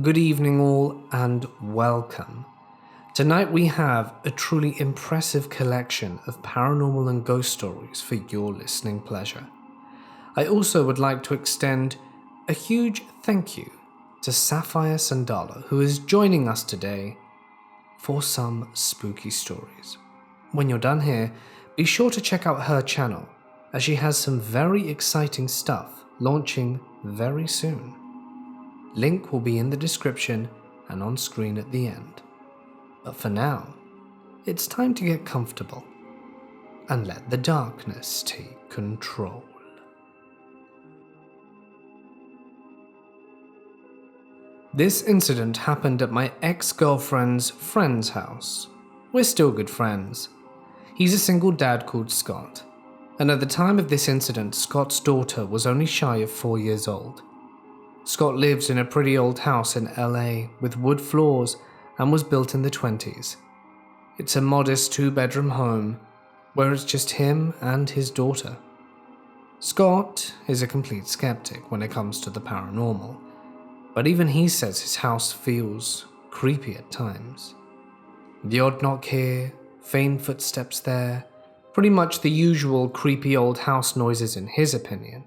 Good evening all and welcome. Tonight we have a truly impressive collection of paranormal and ghost stories for your listening pleasure. I also would like to extend a huge thank you to Sapphire who is joining us today for some spooky stories. When you're done here, be sure to check out her channel as she has some very exciting stuff launching very soon. Link will be in the description and on screen at the end. But for now, it's time to get comfortable and let the darkness take control. This incident happened at my ex-girlfriend's friend's house. We're still good friends. He's a single dad called Scott, and at the time of this incident, Scott's daughter was only shy of 4 years old. Scott lives in a pretty old house in LA with wood floors and was built in the 20s. It's a modest 2-bedroom home where it's just him and his daughter. Scott is a complete skeptic when it comes to the paranormal, but even he says his house feels creepy at times. The odd knock here, faint footsteps there, pretty much the usual creepy old house noises in his opinion.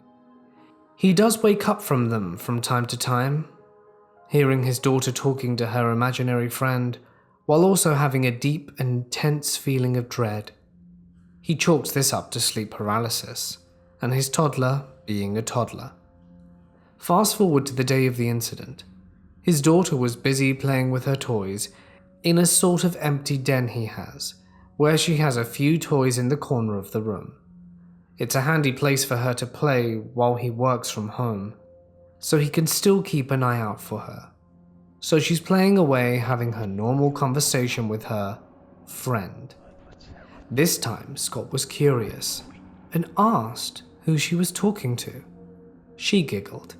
He does wake up from them from time to time, hearing his daughter talking to her imaginary friend, while also having a deep and intense feeling of dread. He chalks this up to sleep paralysis, and his toddler being a toddler. Fast forward to the day of the incident. His daughter was busy playing with her toys in a sort of empty den he has, where she has a few toys in the corner of the room. It's a handy place for her to play while he works from home, so he can still keep an eye out for her. So she's playing away, having her normal conversation with her friend. This time, Scott was curious and asked who she was talking to. She giggled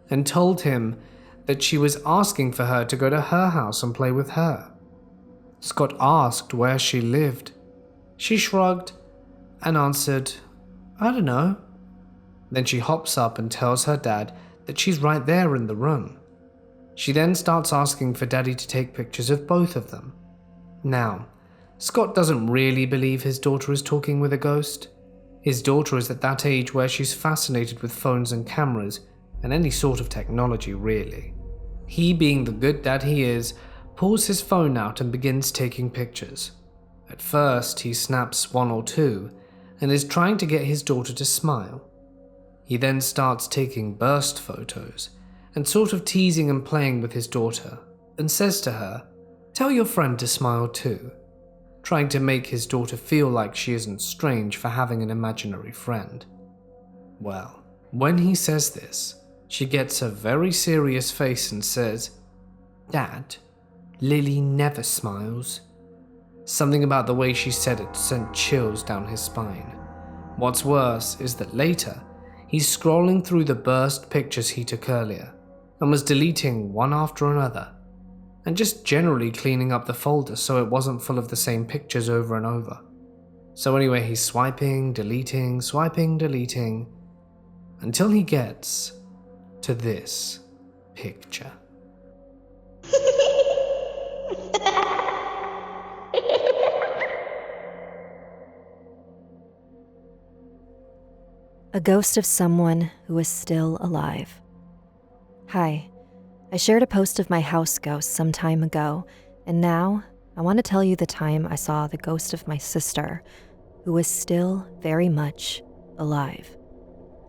and told him that she was asking for her to go to her house and play with her. Scott asked where she lived. She shrugged and answered, "I don't know." Then she hops up and tells her dad that she's right there in the room. She then starts asking for Daddy to take pictures of both of them. Now, Scott doesn't really believe his daughter is talking with a ghost. His daughter is at that age where she's fascinated with phones and cameras and any sort of technology really. He, being the good dad he is, pulls his phone out and begins taking pictures. At first, he snaps 1 or 2 and is trying to get his daughter to smile. He then starts taking burst photos and sort of teasing and playing with his daughter and says to her, "Tell your friend to smile too," trying to make his daughter feel like she isn't strange for having an imaginary friend. Well, when he says this, she gets a very serious face and says, "Dad, Lily never smiles." Something about the way she said it sent chills down his spine. What's worse is that later, he's scrolling through the burst pictures he took earlier and was deleting one after another, and just generally cleaning up the folder so it wasn't full of the same pictures over and over. So anyway, he's swiping, deleting, until he gets to this picture. A ghost of someone who is still alive. Hi, I shared a post of my house ghost some time ago, and now I want to tell you the time I saw the ghost of my sister, who is still very much alive.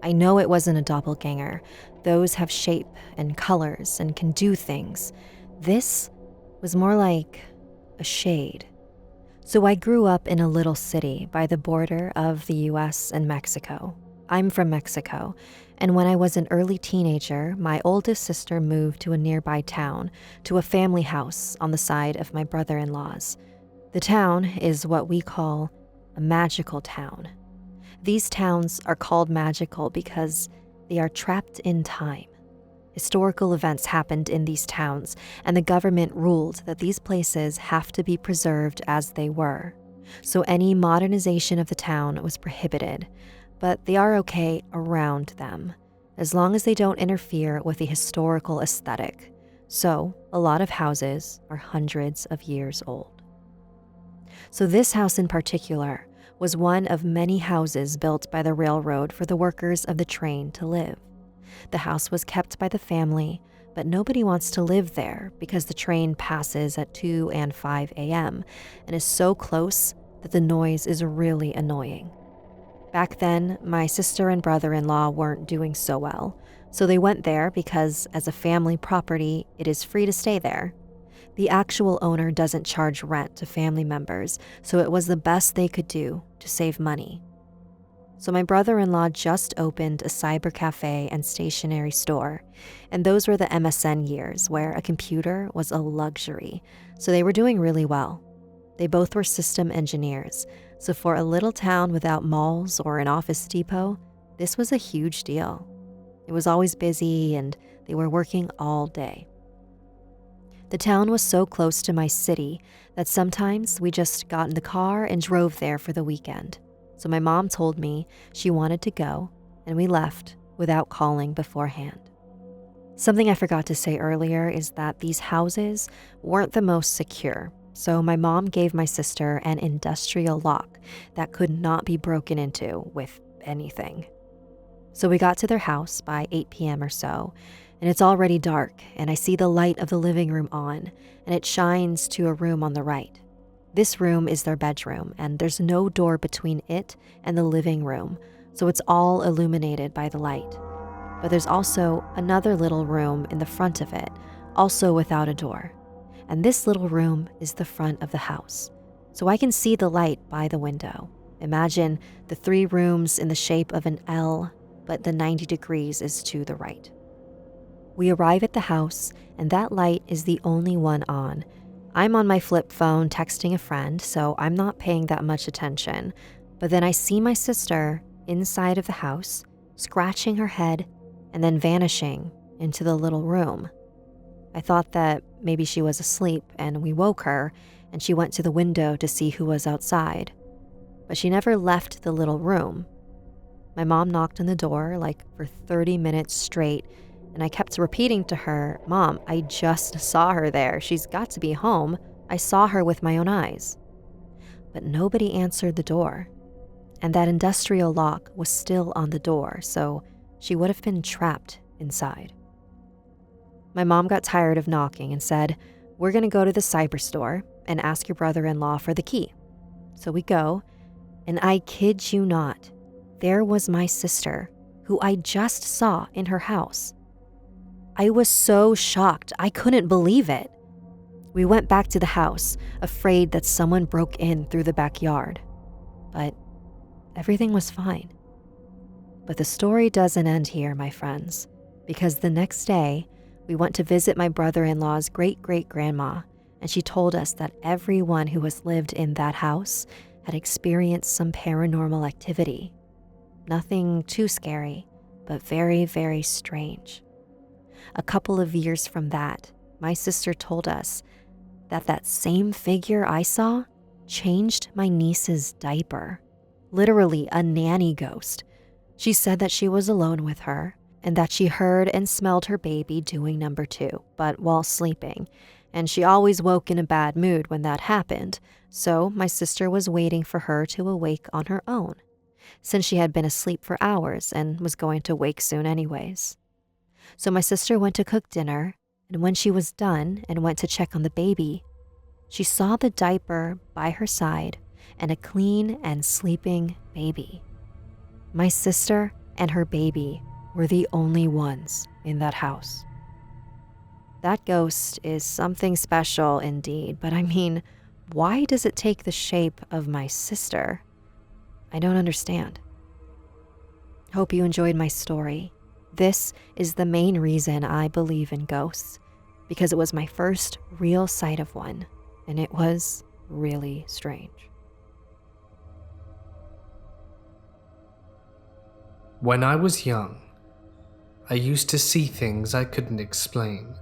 I know it wasn't a doppelganger. Those have shape and colors and can do things. This was more like a shade. So I grew up in a little city by the border of the US and Mexico. I'm from Mexico, and when I was an early teenager, my oldest sister moved to a nearby town, to a family house on the side of my brother-in-law's. The town is what we call a magical town. These towns are called magical because they are trapped in time. Historical events happened in these towns, and the government ruled that these places have to be preserved as they were. So any modernization of the town was prohibited, but they are okay around them, as long as they don't interfere with the historical aesthetic. So, a lot of houses are hundreds of years old. So, this house in particular was one of many houses built by the railroad for the workers of the train to live. The house was kept by the family, but nobody wants to live there because the train passes at 2 and 5 a.m. and is so close that the noise is really annoying. Back then, my sister and brother-in-law weren't doing so well, so they went there because, as a family property, it is free to stay there. The actual owner doesn't charge rent to family members, so it was the best they could do to save money. So my brother-in-law just opened a cyber cafe and stationery store, and those were the MSN years where a computer was a luxury, so they were doing really well. They both were system engineers, so for a little town without malls or an office depot, this was a huge deal. It was always busy, and they were working all day. The town was so close to my city that sometimes we just got in the car and drove there for the weekend. So my mom told me she wanted to go, and we left without calling beforehand. Something I forgot to say earlier is that these houses weren't the most secure, so my mom gave my sister an industrial lock that could not be broken into with anything. So we got to their house by 8 p.m. or so, and it's already dark, and I see the light of the living room on, and it shines to a room on the right. This room is their bedroom, and there's no door between it and the living room, so it's all illuminated by the light. But there's also another little room in the front of it, also without a door. And this little room is the front of the house, so I can see the light by the window. Imagine the 3 rooms in the shape of an L, but the 90 degrees is to the right. We arrive at the house, and that light is the only one on. I'm on my flip phone texting a friend, so I'm not paying that much attention. But then I see my sister inside of the house, scratching her head, and then vanishing into the little room. I thought that maybe she was asleep, and we woke her, and she went to the window to see who was outside. But she never left the little room. My mom knocked on the door like for 30 minutes straight, and I kept repeating to her, "Mom, I just saw her there. She's got to be home. I saw her with my own eyes." But nobody answered the door. And that industrial lock was still on the door, so she would have been trapped inside. My mom got tired of knocking and said, "We're going to go to the cyber store and ask your brother-in-law for the key." So we go, and I kid you not, there was my sister, who I just saw in her house. I was so shocked, I couldn't believe it. We went back to the house, afraid that someone broke in through the backyard. But everything was fine. But the story doesn't end here, my friends, because the next day, we went to visit my brother-in-law's great-great-grandma, and she told us that everyone who has lived in that house had experienced some paranormal activity. Nothing too scary, but very, very strange. A couple of years from that, my sister told us that that same figure I saw changed my niece's diaper. Literally a nanny ghost. She said that she was alone with her and that she heard and smelled her baby doing number 2, but while sleeping. And she always woke in a bad mood when that happened, so my sister was waiting for her to awake on her own, since she had been asleep for hours and was going to wake soon anyways. So my sister went to cook dinner, and when she was done and went to check on the baby, she saw the diaper by her side and a clean and sleeping baby. My sister and her baby were the only ones in that house. That ghost is something special indeed, but I mean, why does it take the shape of my sister? I don't understand. Hope you enjoyed my story. This is the main reason I believe in ghosts, because it was my first real sight of one, and it was really strange. When I was young, I used to see things I couldn't explain.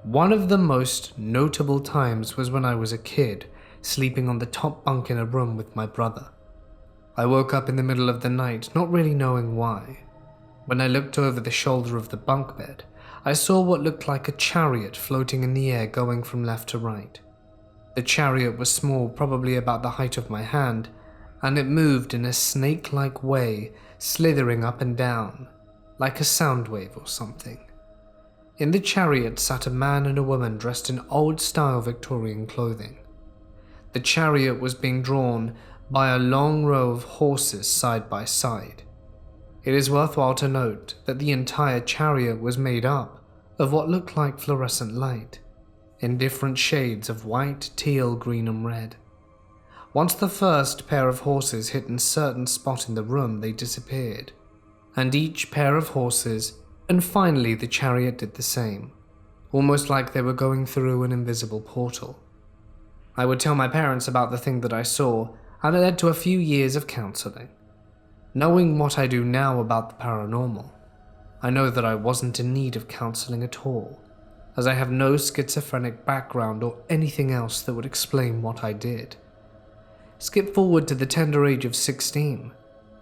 One of the most notable times was when I was a kid, sleeping on the top bunk in a room with my brother. I woke up in the middle of the night, not really knowing why. When I looked over the shoulder of the bunk bed, I saw what looked like a chariot floating in the air going from left to right. The chariot was small, probably about the height of my hand, and it moved in a snake-like way, slithering up and down, like a sound wave or something. In the chariot sat a man and a woman dressed in old-style Victorian clothing. The chariot was being drawn by a long row of horses side by side. It is worthwhile to note that the entire chariot was made up of what looked like fluorescent light, in different shades of white, teal, green, and red. Once the first pair of horses hit a certain spot in the room, they disappeared, and each pair of horses, and finally the chariot did the same, almost like they were going through an invisible portal. I would tell my parents about the thing that I saw, and it led to a few years of counseling. Knowing what I do now about the paranormal, I know that I wasn't in need of counseling at all, as I have no schizophrenic background or anything else that would explain what I did. Skip forward to the tender age of 16.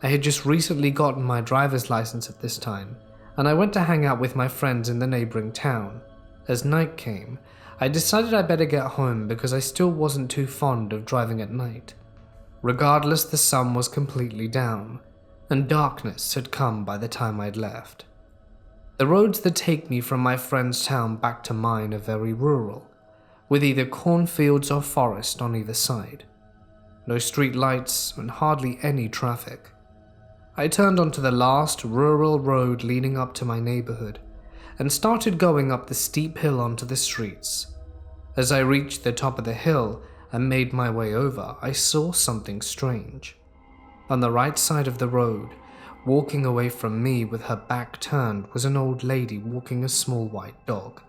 I had just recently gotten my driver's license at this time, and I went to hang out with my friends in the neighboring town. As night came, I decided I better get home because I still wasn't too fond of driving at night. Regardless, the sun was completely down, and darkness had come by the time I'd left. The roads that take me from my friend's town back to mine are very rural, with either cornfields or forest on either side. No street lights and hardly any traffic. I turned onto the last rural road leading up to my neighborhood and started going up the steep hill onto the streets. As I reached the top of the hill and made my way over, I saw something strange. On the right side of the road, walking away from me with her back turned, was an old lady walking a small white dog.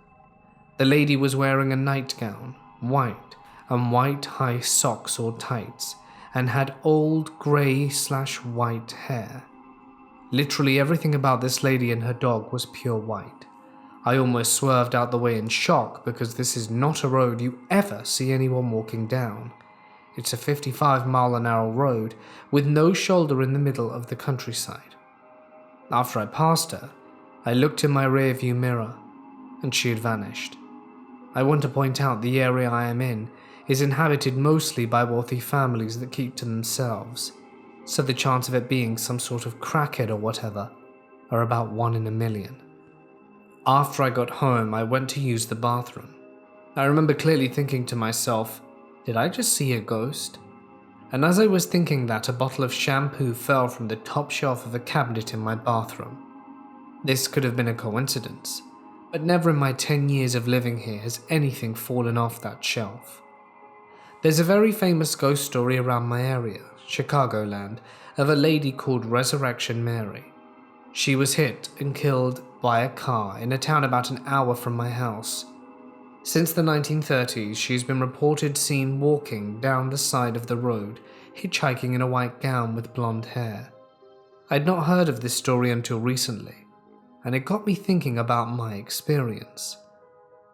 The lady was wearing a nightgown, white, and white high socks or tights, and had old grey/white hair. Literally everything about this lady and her dog was pure white. I almost swerved out the way in shock because this is not a road you ever see anyone walking down. It's a 55-mile-an-hour road with no shoulder in the middle of the countryside. After I passed her, I looked in my rearview mirror, and she had vanished. I want to point out the area I am in is inhabited mostly by wealthy families that keep to themselves, so the chance of it being some sort of crackhead or whatever are about 1 in a million. After I got home, I went to use the bathroom. I remember clearly thinking to myself, did I just see a ghost? And as I was thinking that, a bottle of shampoo fell from the top shelf of a cabinet in my bathroom. This could have been a coincidence, but never in my 10 years of living here has anything fallen off that shelf. There's a very famous ghost story around my area, Chicagoland, of a lady called Resurrection Mary. She was hit and killed by a car in a town about an hour from my house. Since the 1930s, she's been reported seen walking down the side of the road, hitchhiking in a white gown with blonde hair. I'd not heard of this story until recently, and it got me thinking about my experience.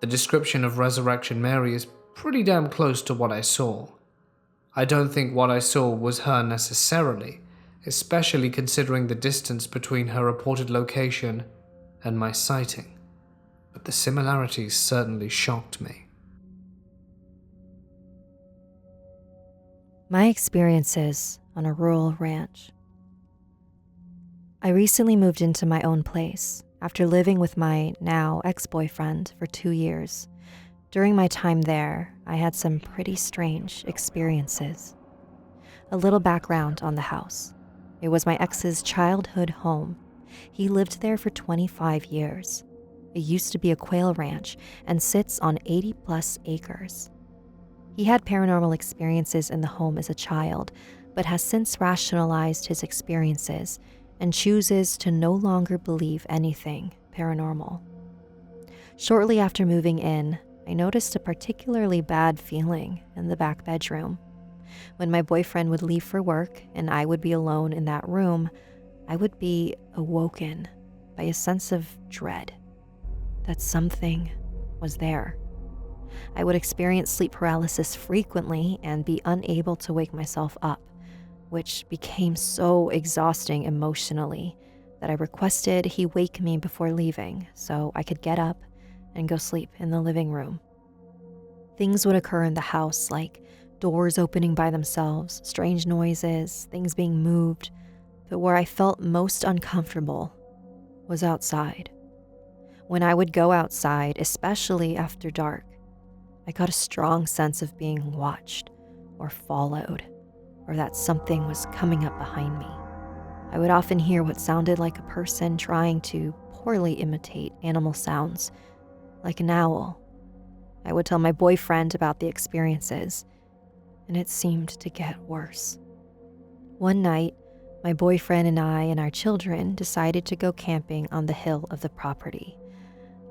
The description of Resurrection Mary is pretty damn close to what I saw. I don't think what I saw was her necessarily, especially considering the distance between her reported location and my sighting, but the similarities certainly shocked me. My experiences on a rural ranch. I recently moved into my own place after living with my now ex-boyfriend for 2 years. During my time there, I had some pretty strange experiences. A little background on the house. It was my ex's childhood home. He lived there for 25 years. It used to be a quail ranch and sits on 80+ acres. He had paranormal experiences in the home as a child, but has since rationalized his experiences and chooses to no longer believe anything paranormal. Shortly after moving in, I noticed a particularly bad feeling in the back bedroom. When my boyfriend would leave for work and I would be alone in that room, I would be awoken by a sense of dread that something was there. I would experience sleep paralysis frequently and be unable to wake myself up, which became so exhausting emotionally that I requested he wake me before leaving so I could get up and go sleep in the living room. Things would occur in the house, like doors opening by themselves, strange noises, things being moved, but where I felt most uncomfortable was outside. When I would go outside, especially after dark, I got a strong sense of being watched or followed, or that something was coming up behind me. I would often hear what sounded like a person trying to poorly imitate animal sounds, like an owl. I would tell my boyfriend about the experiences, and it seemed to get worse. One night, my boyfriend and I and our children decided to go camping on the hill of the property.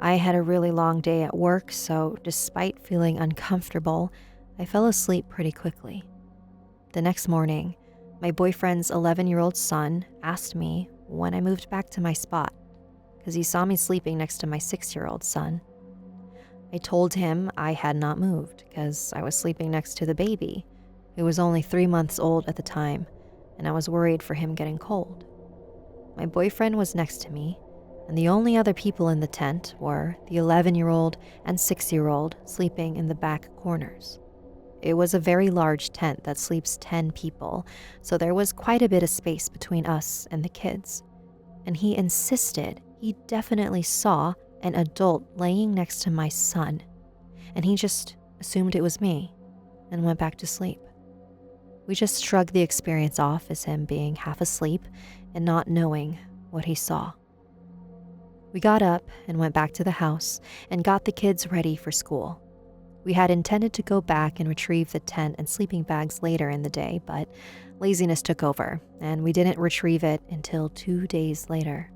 I had a really long day at work, so despite feeling uncomfortable, I fell asleep pretty quickly. The next morning, my boyfriend's 11-year-old son asked me when I moved back to my spot, because he saw me sleeping next to my 6-year-old son. I told him I had not moved because I was sleeping next to the baby, who was only 3 months old at the time, and I was worried for him getting cold. My boyfriend was next to me, and the only other people in the tent were the 11-year-old and 6-year-old sleeping in the back corners. It was a very large tent that sleeps 10 people, so there was quite a bit of space between us and the kids. And he insisted he definitely saw an adult laying next to my son, and he just assumed it was me and went back to sleep. We just shrugged the experience off as him being half asleep and not knowing what he saw. We got up and went back to the house and got the kids ready for school. We had intended to go back and retrieve the tent and sleeping bags later in the day, but laziness took over, and we didn't retrieve it until 2 days later.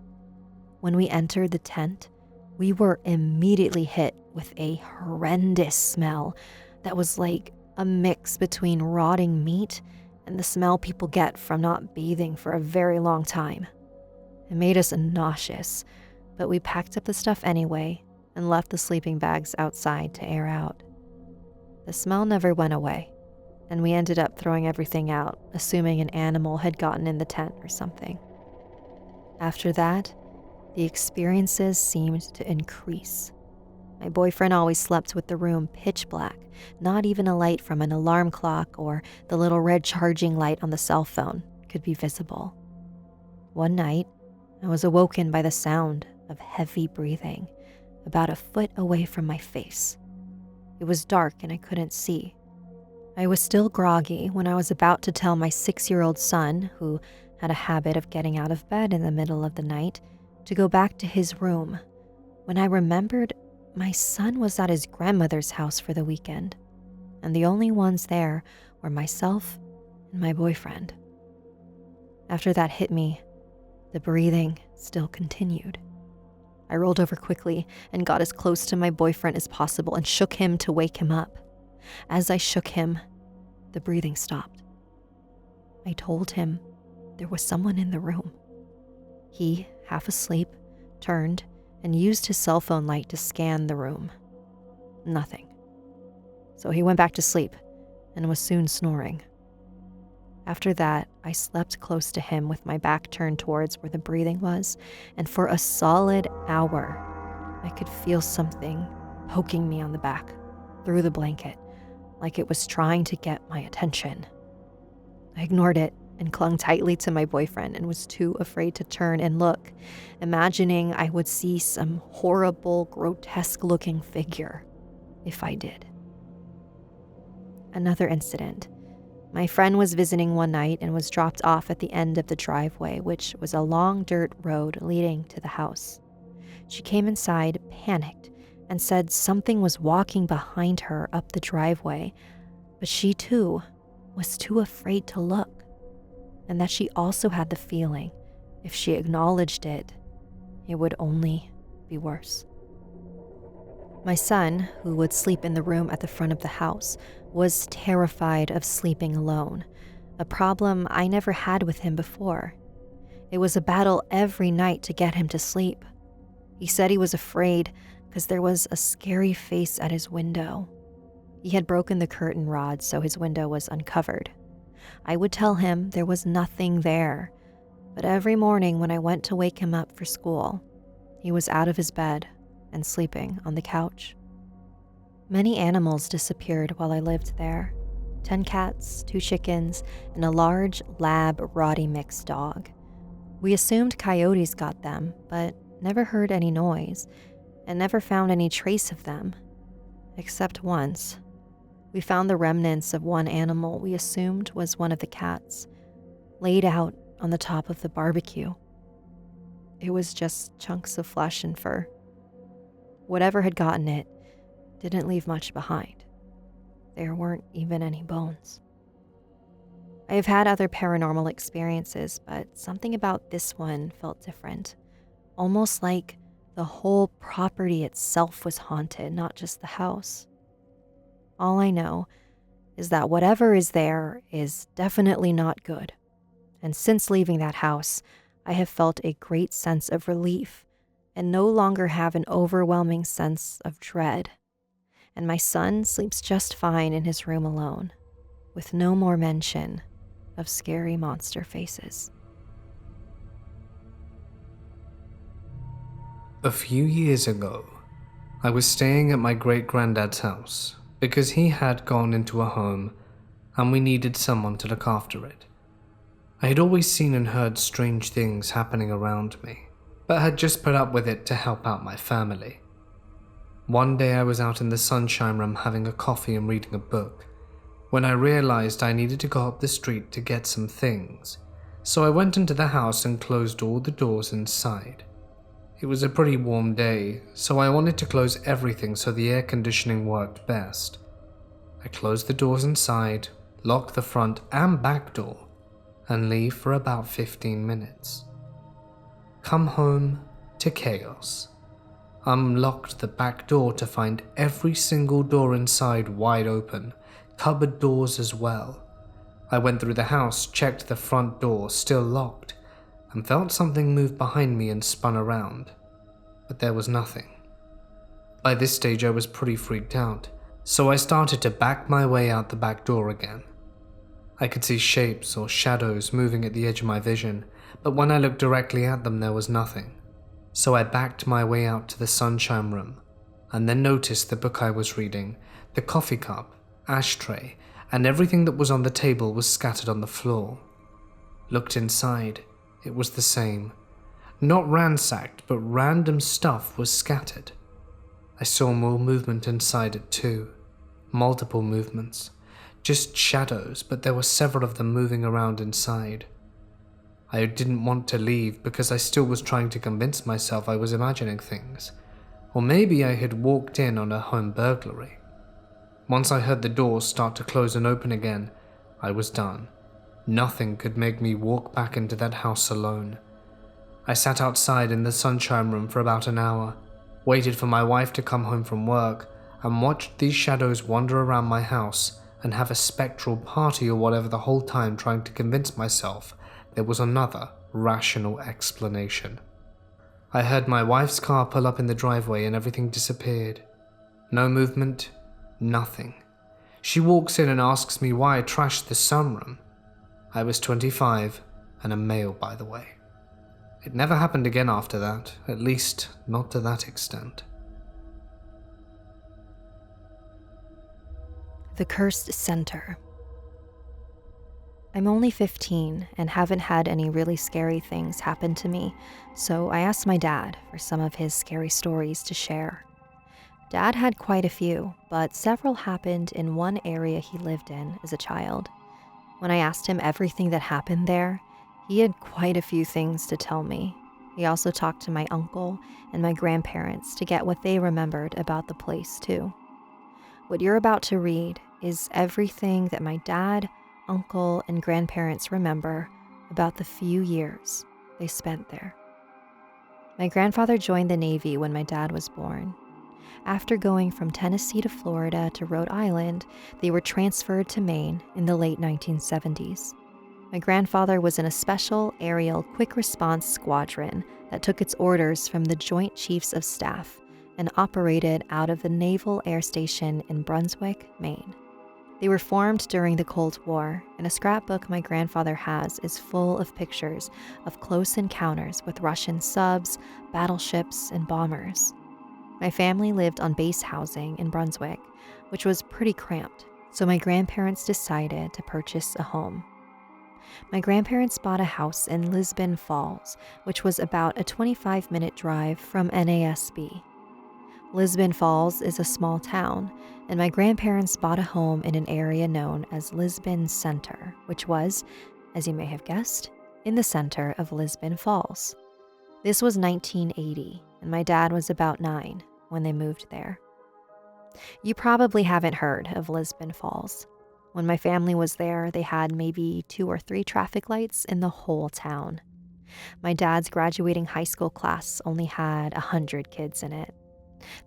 When we entered the tent, we were immediately hit with a horrendous smell that was like a mix between rotting meat and the smell people get from not bathing for a very long time. It made us nauseous, but we packed up the stuff anyway and left the sleeping bags outside to air out. The smell never went away, and we ended up throwing everything out, assuming an animal had gotten in the tent or something. After that, the experiences seemed to increase. My boyfriend always slept with the room pitch black, not even a light from an alarm clock or the little red charging light on the cell phone could be visible. One night, I was awoken by the sound of heavy breathing, about a foot away from my face. It was dark and I couldn't see. I was still groggy when I was about to tell my 6-year-old son, who had a habit of getting out of bed in the middle of the night, to go back to his room, when I remembered my son was at his grandmother's house for the weekend, and the only ones there were myself and my boyfriend. After that hit me, the breathing still continued. I rolled over quickly and got as close to my boyfriend as possible and shook him to wake him up. As I shook him, the breathing stopped. I told him there was someone in the room. He, half asleep, turned and used his cell phone light to scan the room. Nothing. So he went back to sleep and was soon snoring. After that, I slept close to him with my back turned towards where the breathing was, and for a solid hour, I could feel something poking me on the back, through the blanket, like it was trying to get my attention. I ignored it and clung tightly to my boyfriend and was too afraid to turn and look, imagining I would see some horrible, grotesque-looking figure if I did. Another incident. My friend was visiting one night and was dropped off at the end of the driveway, which was a long dirt road leading to the house. She came inside, panicked, and said something was walking behind her up the driveway, but she too was too afraid to look, and that she also had the feeling if she acknowledged it, it would only be worse. My son, who would sleep in the room at the front of the house, was terrified of sleeping alone, a problem I never had with him before. It was a battle every night to get him to sleep. He said he was afraid because there was a scary face at his window. He had broken the curtain rod, so his window was uncovered. I would tell him there was nothing there, but every morning when I went to wake him up for school, he was out of his bed and sleeping on the couch. Many animals disappeared while I lived there. 10 cats, 2 chickens, and a large lab-Rottie mix dog. We assumed coyotes got them, but never heard any noise and never found any trace of them. Except once. We found the remnants of one animal we assumed was one of the cats, laid out on the top of the barbecue. It was just chunks of flesh and fur. Whatever had gotten it didn't leave much behind. There weren't even any bones. I have had other paranormal experiences, but something about this one felt different. Almost like the whole property itself was haunted, not just the house. All I know is that whatever is there is definitely not good. And since leaving that house, I have felt a great sense of relief and no longer have an overwhelming sense of dread. And my son sleeps just fine in his room alone, with no more mention of scary monster faces. A few years ago, I was staying at my great-granddad's house because he had gone into a home and we needed someone to look after it. I had always seen and heard strange things happening around me, but had just put up with it to help out my family. One day I was out in the sunshine room having a coffee and reading a book, when I realized I needed to go up the street to get some things, so I went into the house and closed all the doors inside. It was a pretty warm day, so I wanted to close everything so the air conditioning worked best. I closed the doors inside, locked the front and back door, and leave for about 15 minutes. Come home to chaos. Unlocked the back door to find every single door inside wide open, cupboard doors as well. I went through the house, checked the front door, still locked, and felt something move behind me and spun around, but there was nothing. By this stage I was pretty freaked out, so I started to back my way out the back door again. I could see shapes or shadows moving at the edge of my vision, but when I looked directly at them there was nothing. So I backed my way out to the sunshine room, and then noticed the book I was reading, the coffee cup, ashtray, and everything that was on the table was scattered on the floor. Looked inside, it was the same. Not ransacked, but random stuff was scattered. I saw more movement inside it too. Multiple movements. Just shadows, but there were several of them moving around inside. I didn't want to leave because I still was trying to convince myself I was imagining things. Or maybe I had walked in on a home burglary. Once I heard the doors start to close and open again, I was done. Nothing could make me walk back into that house alone. I sat outside in the sunshine room for about an hour, waited for my wife to come home from work, and watched these shadows wander around my house and have a spectral party or whatever the whole time, trying to convince myself there was another rational explanation. I heard my wife's car pull up in the driveway and everything disappeared. No movement, nothing. She walks in and asks me why I trashed the sunroom. I was 25 and a male, by the way. It never happened again after that, at least not to that extent. The Cursed Center. I'm only 15 and haven't had any really scary things happen to me, so I asked my dad for some of his scary stories to share. Dad had quite a few, but several happened in one area he lived in as a child. When I asked him everything that happened there, he had quite a few things to tell me. He also talked to my uncle and my grandparents to get what they remembered about the place too. What you're about to read is everything that my dad, uncle, and grandparents remember about the few years they spent there. My grandfather joined the Navy when my dad was born. After going from Tennessee to Florida to Rhode Island, they were transferred to Maine in the late 1970s. My grandfather was in a special aerial quick response squadron that took its orders from the Joint Chiefs of Staff and operated out of the Naval Air Station in Brunswick, Maine. They were formed during the Cold War, and a scrapbook my grandfather has is full of pictures of close encounters with Russian subs, battleships, and bombers. My family lived on base housing in Brunswick, which was pretty cramped, so my grandparents decided to purchase a home. My grandparents bought a house in Lisbon Falls, which was about a 25-minute drive from NASB. Lisbon Falls is a small town, and my grandparents bought a home in an area known as Lisbon Center, which was, as you may have guessed, in the center of Lisbon Falls. This was 1980, and my dad was about 9 when they moved there. You probably haven't heard of Lisbon Falls. When my family was there, they had maybe 2 or 3 traffic lights in the whole town. My dad's graduating high school class only had 100 kids in it.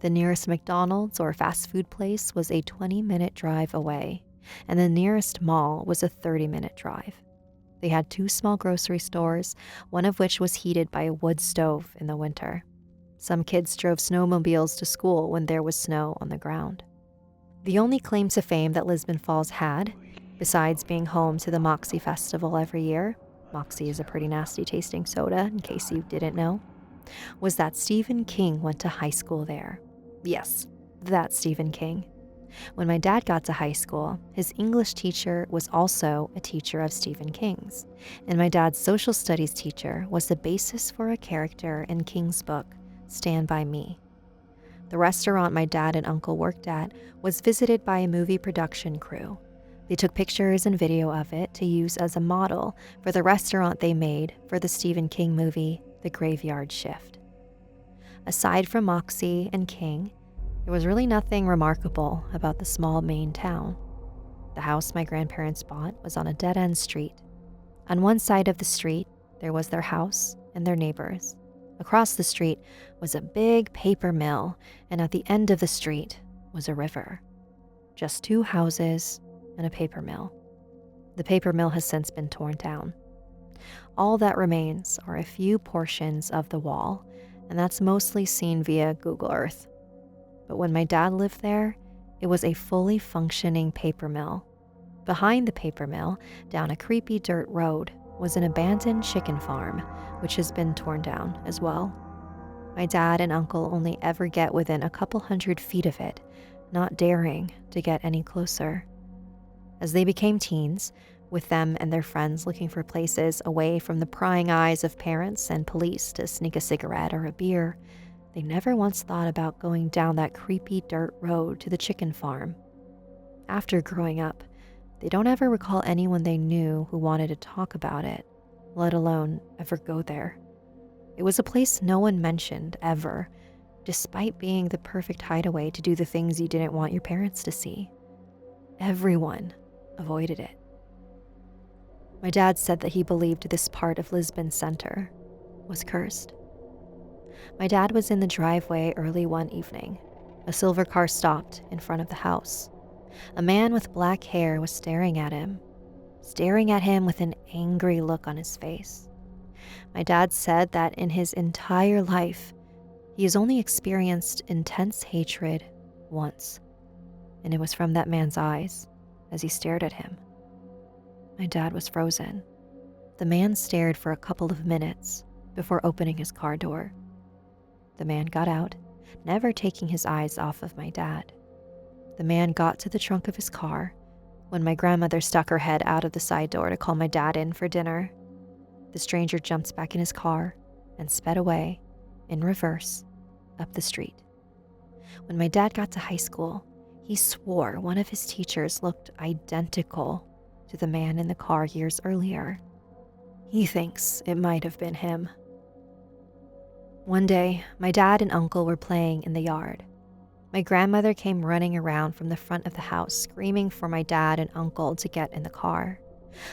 The nearest McDonald's or fast food place was a 20-minute drive away, and the nearest mall was a 30-minute drive. They had 2 small grocery stores, one of which was heated by a wood stove in the winter. Some kids drove snowmobiles to school when there was snow on the ground. The only claim to fame that Lisbon Falls had, besides being home to the Moxie Festival every year — Moxie is a pretty nasty tasting soda, in case you didn't know — was that Stephen King went to high school there. Yes, that Stephen King. When my dad got to high school, his English teacher was also a teacher of Stephen King's, and my dad's social studies teacher was the basis for a character in King's book, Stand By Me. The restaurant my dad and uncle worked at was visited by a movie production crew. They took pictures and video of it to use as a model for the restaurant they made for the Stephen King movie, The Graveyard Shift. Aside from Moxie and King, there was really nothing remarkable about the small Maine town. The house my grandparents bought was on a dead-end street. On one side of the street, there was their house and their neighbors. Across the street was a big paper mill, and at the end of the street was a river. Just 2 houses and a paper mill. The paper mill has since been torn down. All that remains are a few portions of the wall, and that's mostly seen via Google Earth. But when my dad lived there, it was a fully functioning paper mill. Behind the paper mill, down a creepy dirt road, was an abandoned chicken farm, which has been torn down as well. My dad and uncle only ever get within a couple 100 feet of it, not daring to get any closer. As they became teens, with them and their friends looking for places away from the prying eyes of parents and police to sneak a cigarette or a beer, they never once thought about going down that creepy dirt road to the chicken farm. After growing up, they don't ever recall anyone they knew who wanted to talk about it, let alone ever go there. It was a place no one mentioned ever, despite being the perfect hideaway to do the things you didn't want your parents to see. Everyone avoided it. My dad said that he believed this part of Lisbon Center was cursed. My dad was in the driveway early one evening. A silver car stopped in front of the house. A man with black hair was staring at him with an angry look on his face. My dad said that in his entire life, he has only experienced intense hatred once, and it was from that man's eyes as he stared at him. My dad was frozen. The man stared for a couple of minutes before opening his car door. The man got out, never taking his eyes off of my dad. The man got to the trunk of his car when my grandmother stuck her head out of the side door to call my dad in for dinner. The stranger jumped back in his car and sped away, in reverse, up the street. When my dad got to high school, he swore one of his teachers looked identical to the man in the car years earlier. He thinks it might have been him. One day, my dad and uncle were playing in the yard. My grandmother came running around from the front of the house, screaming for my dad and uncle to get in the car.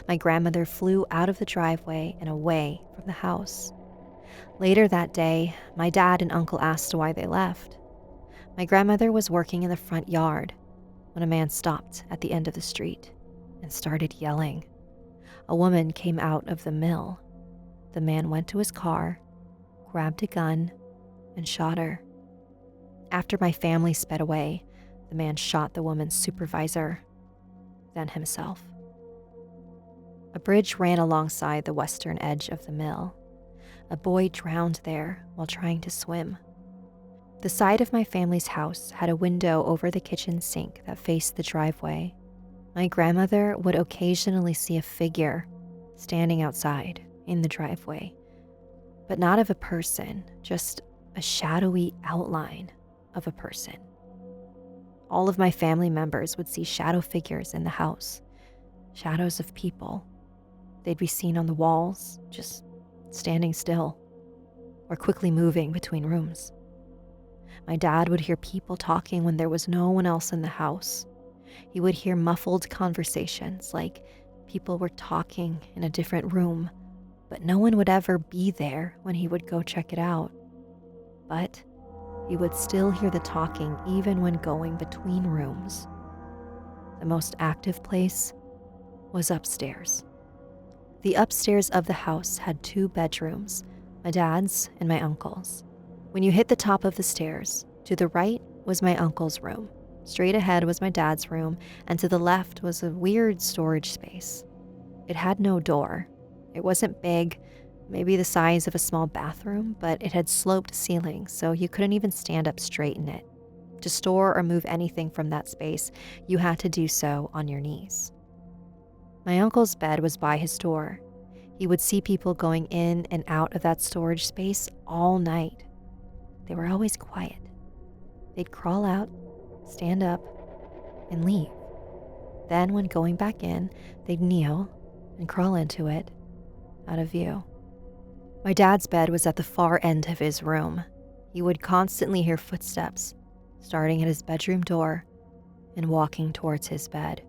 My grandmother flew out of the driveway and away from the house. Later that day, my dad and uncle asked why they left. My grandmother was working in the front yard when a man stopped at the end of the street and started yelling. A woman came out of the mill. The man went to his car, grabbed a gun, and shot her. After my family sped away, the man shot the woman's supervisor. than himself. A bridge ran alongside the western edge of the mill. A boy drowned there while trying to swim. The side of my family's house had a window over the kitchen sink that faced the driveway. My grandmother would occasionally see a figure standing outside in the driveway, but not of a person, just a shadowy outline of a person. All of my family members would see shadow figures in the house, shadows of people. They'd be seen on the walls, just standing still, or quickly moving between rooms. My dad would hear people talking when there was no one else in the house. He would hear muffled conversations, like people were talking in a different room, but no one would ever be there when he would go check it out. But he would still hear the talking even when going between rooms. The most active place was upstairs. The upstairs of the house had 2 bedrooms, my dad's and my uncle's. When you hit the top of the stairs, to the right was my uncle's room, straight ahead was my dad's room, and to the left was a weird storage space. It had no door. It wasn't big, maybe the size of a small bathroom, but it had sloped ceilings, so you couldn't even stand up straight in it. To store or move anything from that space, you had to do so on your knees. My uncle's bed was by his door. He would see people going in and out of that storage space all night. They were always quiet. They'd crawl out, stand up, and leave. Then when going back in, they'd kneel and crawl into it, out of view. My dad's bed was at the far end of his room. He would constantly hear footsteps, starting at his bedroom door and walking towards his bed.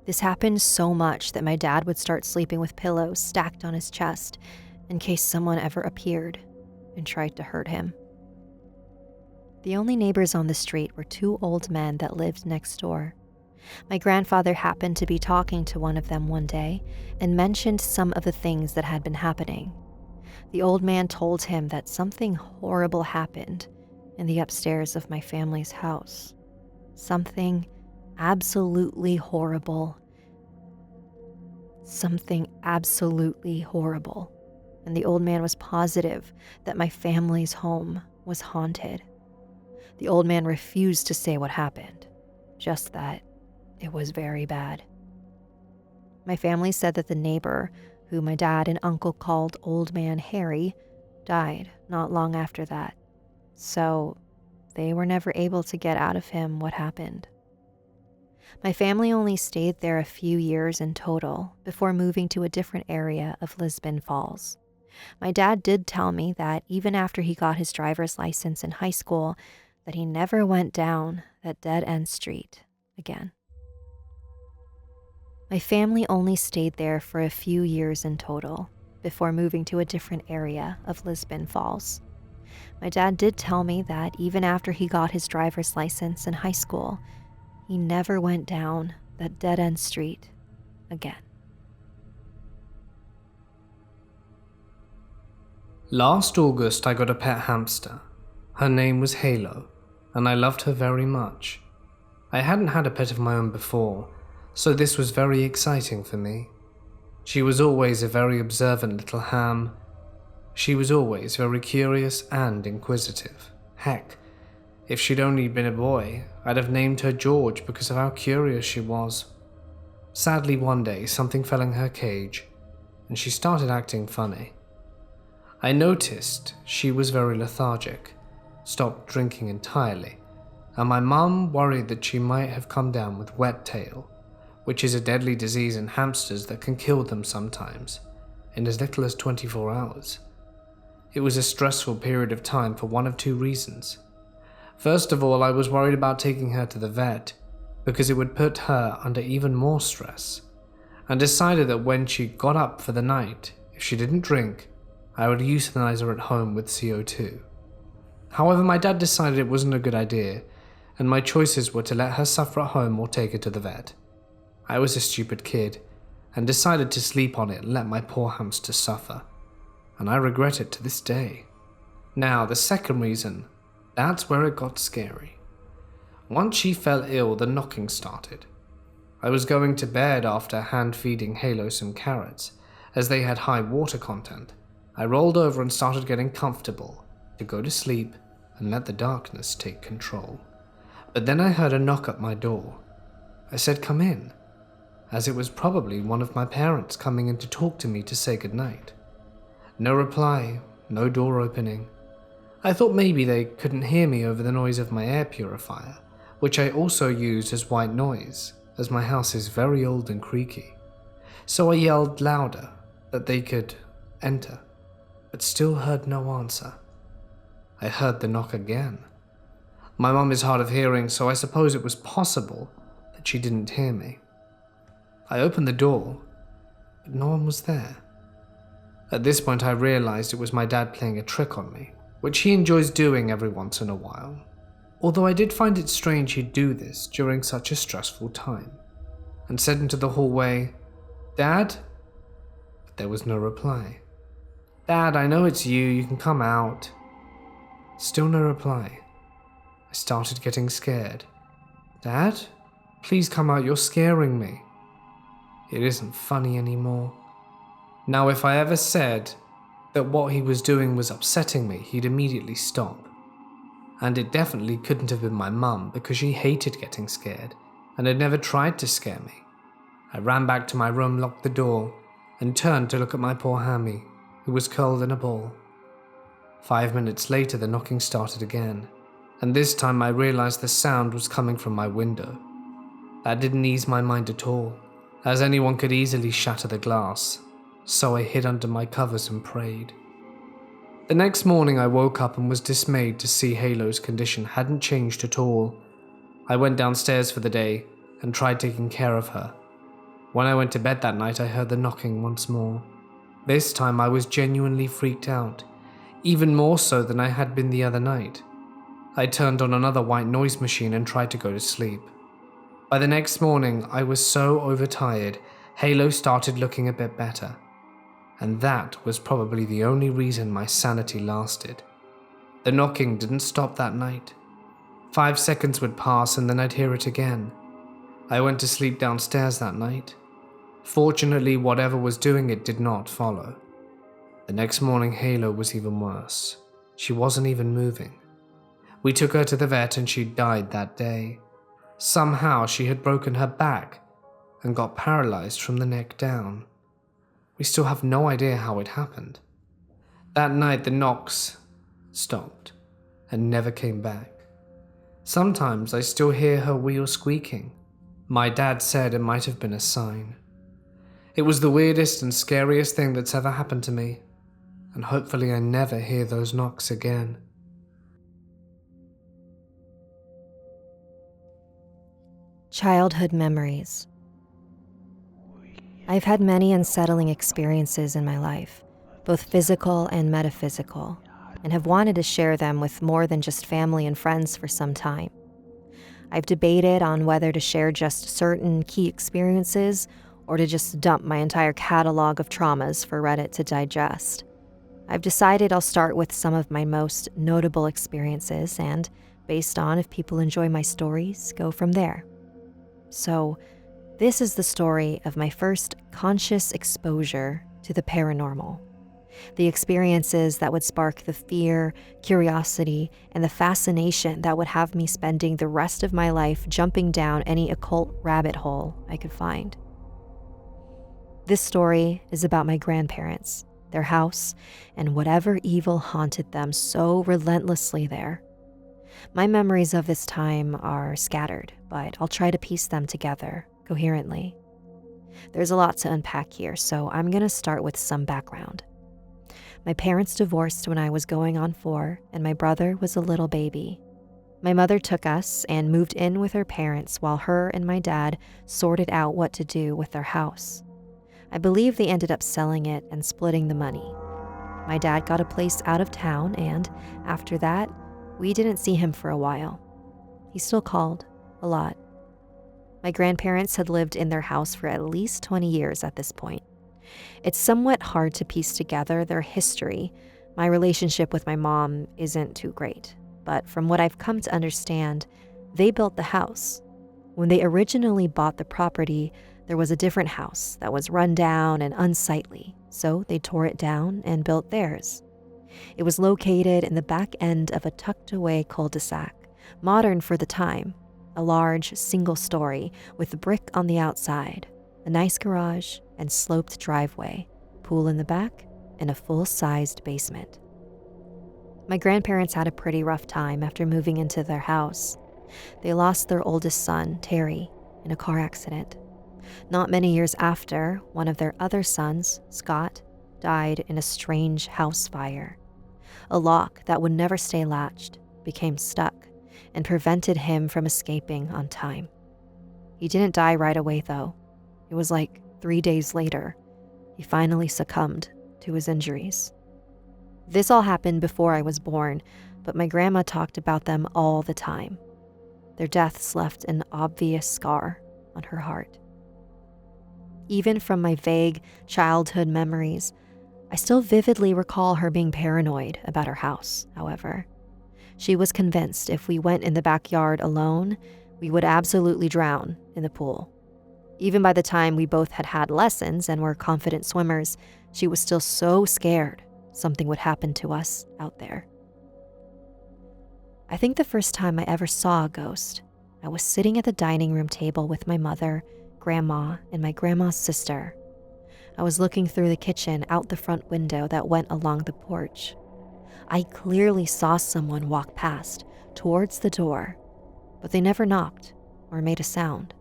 This happened so much that my dad would start sleeping with pillows stacked on his chest in case someone ever appeared and tried to hurt him. The only neighbors on the street were 2 old men that lived next door. My grandfather happened to be talking to one of them one day and mentioned some of the things that had been happening. The old man told him that something horrible happened in the upstairs of my family's house. Something absolutely horrible. Something absolutely horrible. And the old man was positive that my family's home was haunted. The old man refused to say what happened, just that it was very bad. My family said that the neighbor, who my dad and uncle called Old Man Harry, died not long after that. So they were never able to get out of him what happened. My family only stayed there a few years in total before moving to a different area of Lisbon Falls. My dad did tell me that even after he got his driver's license in high school, that he never went down that dead-end street again. My family only stayed there for a few years in total before moving to a different area of Lisbon Falls. My dad did tell me that even after he got his driver's license in high school, he never went down that dead-end street again. Last August, I got a pet hamster. Her name was Halo, and I loved her very much. I hadn't had a pet of my own before, so this was very exciting for me. She was always a very observant little ham. She was always very curious and inquisitive. Heck, if she'd only been a boy, I'd have named her George because of how curious she was. Sadly, one day, something fell in her cage, and she started acting funny. I noticed she was very lethargic, stopped drinking entirely, and my mum worried that she might have come down with wet tail, which is a deadly disease in hamsters that can kill them sometimes, in as little as 24 hours. It was a stressful period of time for one of 2 reasons. First of all, I was worried about taking her to the vet, because it would put her under even more stress, and decided that when she got up for the night, if she didn't drink, I would euthanize her at home with CO2. However, my dad decided it wasn't a good idea, and my choices were to let her suffer at home or take her to the vet. I was a stupid kid, and decided to sleep on it and let my poor hamster suffer, and I regret it to this day. Now, the second reason, that's where it got scary. Once she fell ill, the knocking started. I was going to bed after hand-feeding Halo some carrots, as they had high water content. I rolled over and started getting comfortable to go to sleep and let the darkness take control. But then I heard a knock at my door. I said, "Come in," as it was probably one of my parents coming in to talk to me to say goodnight. No reply, no door opening. I thought maybe they couldn't hear me over the noise of my air purifier, which I also used as white noise, as my house is very old and creaky. So I yelled louder that they could enter, but still heard no answer. I heard the knock again. My mum is hard of hearing, so I suppose it was possible that she didn't hear me. I opened the door, but no one was there. At this point I realized it was my dad playing a trick on me, which he enjoys doing every once in a while, although I did find it strange he'd do this during such a stressful time, and said into the hallway, "Dad?" But there was no reply. "Dad, I know it's you, you can come out." Still no reply. I started getting scared. "Dad? Please come out, you're scaring me." It isn't funny anymore. Now, if I ever said that what he was doing was upsetting me, he'd immediately stop. And it definitely couldn't have been my mum, because she hated getting scared and had never tried to scare me. I ran back to my room, locked the door, and turned to look at my poor Hammy, who was curled in a ball. 5 minutes later, the knocking started again, and this time I realized the sound was coming from my window. That didn't ease my mind at all, as anyone could easily shatter the glass, so I hid under my covers and prayed. The next morning I woke up and was dismayed to see Halo's condition hadn't changed at all. I went downstairs for the day and tried taking care of her. When I went to bed that night I heard the knocking once more. This time I was genuinely freaked out, even more so than I had been the other night. I turned on another white noise machine and tried to go to sleep. By the next morning I was so overtired, Halo started looking a bit better. And that was probably the only reason my sanity lasted. The knocking didn't stop that night. 5 seconds would pass and then I'd hear it again. I went to sleep downstairs that night. Fortunately, whatever was doing it did not follow. The next morning, Halo was even worse. She wasn't even moving. We took her to the vet and she died that day. Somehow she had broken her back and got paralyzed from the neck down. We still have no idea how it happened. That night the knocks stopped and never came back. Sometimes I still hear her wheel squeaking. My dad said it might have been a sign. It was the weirdest and scariest thing that's ever happened to me, and hopefully I never hear those knocks again. Childhood memories. I've had many unsettling experiences in my life, both physical and metaphysical, and have wanted to share them with more than just family and friends for some time. I've debated on whether to share just certain key experiences or to just dump my entire catalog of traumas for Reddit to digest. I've decided I'll start with some of my most notable experiences and, based on if people enjoy my stories, go from there. So, this is the story of my first conscious exposure to the paranormal. The experiences that would spark the fear, curiosity, and the fascination that would have me spending the rest of my life jumping down any occult rabbit hole I could find. This story is about my grandparents, their house, and whatever evil haunted them so relentlessly there. My memories of this time are scattered, but I'll try to piece them together coherently. There's a lot to unpack here, so I'm going to start with some background. My parents divorced when I was going on 4, and my brother was a little baby. My mother took us and moved in with her parents while her and my dad sorted out what to do with their house. I believe they ended up selling it and splitting the money. My dad got a place out of town, and after that, we didn't see him for a while. He still called, a lot. My grandparents had lived in their house for at least 20 years at this point. It's somewhat hard to piece together their history. My relationship with my mom isn't too great, but from what I've come to understand, they built the house. When they originally bought the property, there was a different house that was run down and unsightly, so they tore it down and built theirs. It was located in the back end of a tucked-away cul-de-sac, modern for the time, a large single-story with brick on the outside, a nice garage and sloped driveway, pool in the back, and a full-sized basement. My grandparents had a pretty rough time after moving into their house. They lost their oldest son, Terry, in a car accident. Not many years after, one of their other sons, Scott, died in a strange house fire. A lock that would never stay latched became stuck and prevented him from escaping on time. He didn't die right away, though. It was like 3 days later. He finally succumbed to his injuries. This all happened before I was born, but my grandma talked about them all the time. Their deaths left an obvious scar on her heart. Even from my vague childhood memories, I still vividly recall her being paranoid about her house, however. She was convinced if we went in the backyard alone, we would absolutely drown in the pool. Even by the time we both had had lessons and were confident swimmers, she was still so scared something would happen to us out there. I think the first time I ever saw a ghost, I was sitting at the dining room table with my mother, grandma, and my grandma's sister. I was looking through the kitchen out the front window that went along the porch. I clearly saw someone walk past towards the door, but they never knocked or made a sound.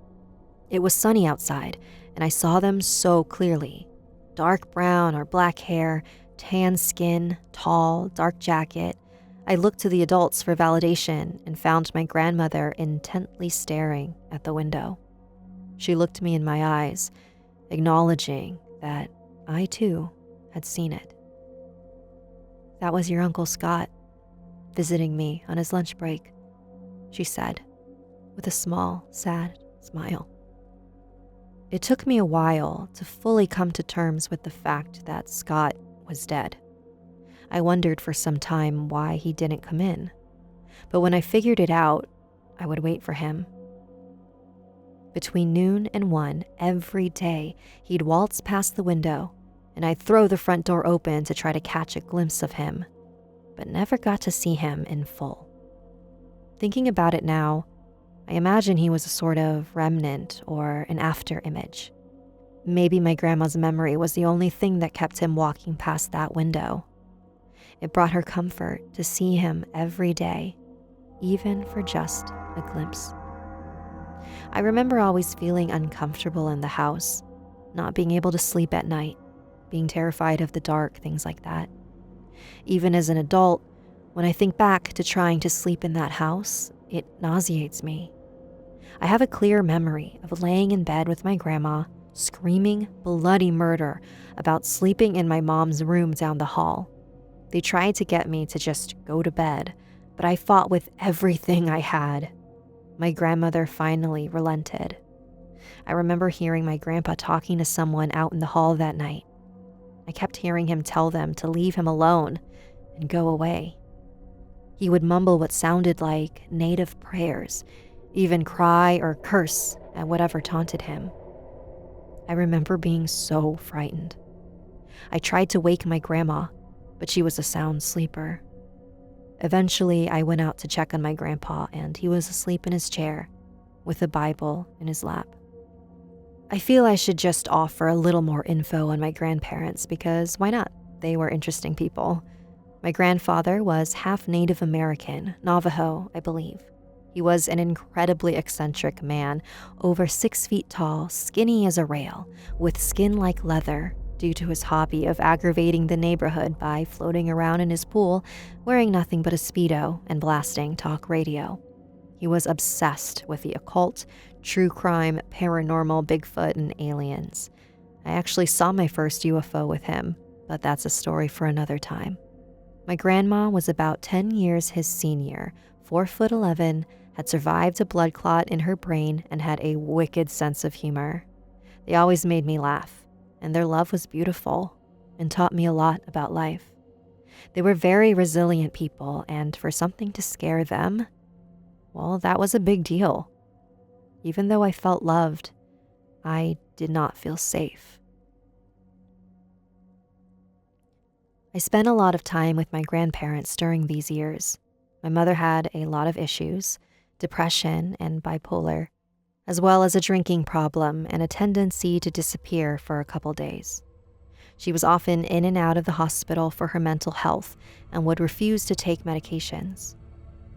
It was sunny outside, and I saw them so clearly. Dark brown or black hair, tan skin, tall, dark jacket. I looked to the adults for validation and found my grandmother intently staring at the window. She looked me in my eyes, acknowledging that I too had seen it. "That was your Uncle Scott, visiting me on his lunch break," she said, with a small, sad smile. It took me a while to fully come to terms with the fact that Scott was dead. I wondered for some time why he didn't come in, but when I figured it out, I would wait for him. Between noon and 1 every day, he'd waltz past the window, and I'd throw the front door open to try to catch a glimpse of him, but never got to see him in full. Thinking about it now, I imagine he was a sort of remnant or an after image. Maybe my grandma's memory was the only thing that kept him walking past that window. It brought her comfort to see him every day, even for just a glimpse. I remember always feeling uncomfortable in the house, not being able to sleep at night, being terrified of the dark, things like that. Even as an adult, when I think back to trying to sleep in that house, it nauseates me. I have a clear memory of laying in bed with my grandma, screaming bloody murder about sleeping in my mom's room down the hall. They tried to get me to just go to bed, but I fought with everything I had. My grandmother finally relented. I remember hearing my grandpa talking to someone out in the hall that night. I kept hearing him tell them to leave him alone and go away. He would mumble what sounded like native prayers, even cry or curse at whatever taunted him. I remember being so frightened. I tried to wake my grandma, but she was a sound sleeper. Eventually, I went out to check on my grandpa, and he was asleep in his chair with a Bible in his lap. I feel I should just offer a little more info on my grandparents because why not? They were interesting people. My grandfather was half Native American, Navajo, I believe. He was an incredibly eccentric man, over 6 feet tall, skinny as a rail, with skin like leather, due to his hobby of aggravating the neighborhood by floating around in his pool, wearing nothing but a Speedo and blasting talk radio. He was obsessed with the occult, true crime, paranormal, Bigfoot, and aliens. I actually saw my first UFO with him, but that's a story for another time. My grandma was about 10 years his senior, 4'11", had survived a blood clot in her brain, and had a wicked sense of humor. They always made me laugh, and their love was beautiful and taught me a lot about life. They were very resilient people, and for something to scare them, well, that was a big deal. Even though I felt loved, I did not feel safe. I spent a lot of time with my grandparents during these years. My mother had a lot of issues, depression and bipolar, as well as a drinking problem and a tendency to disappear for a couple days. She was often in and out of the hospital for her mental health and would refuse to take medications.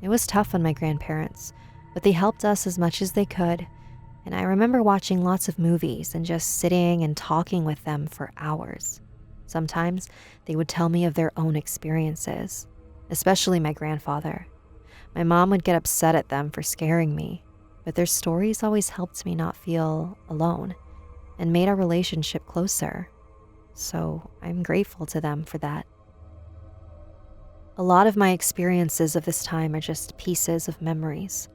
It was tough on my grandparents, but they helped us as much as they could, and I remember watching lots of movies and just sitting and talking with them for hours. Sometimes they would tell me of their own experiences, especially my grandfather. My mom would get upset at them for scaring me, but their stories always helped me not feel alone and made our relationship closer. So I'm grateful to them for that. A lot of my experiences of this time are just pieces of memories.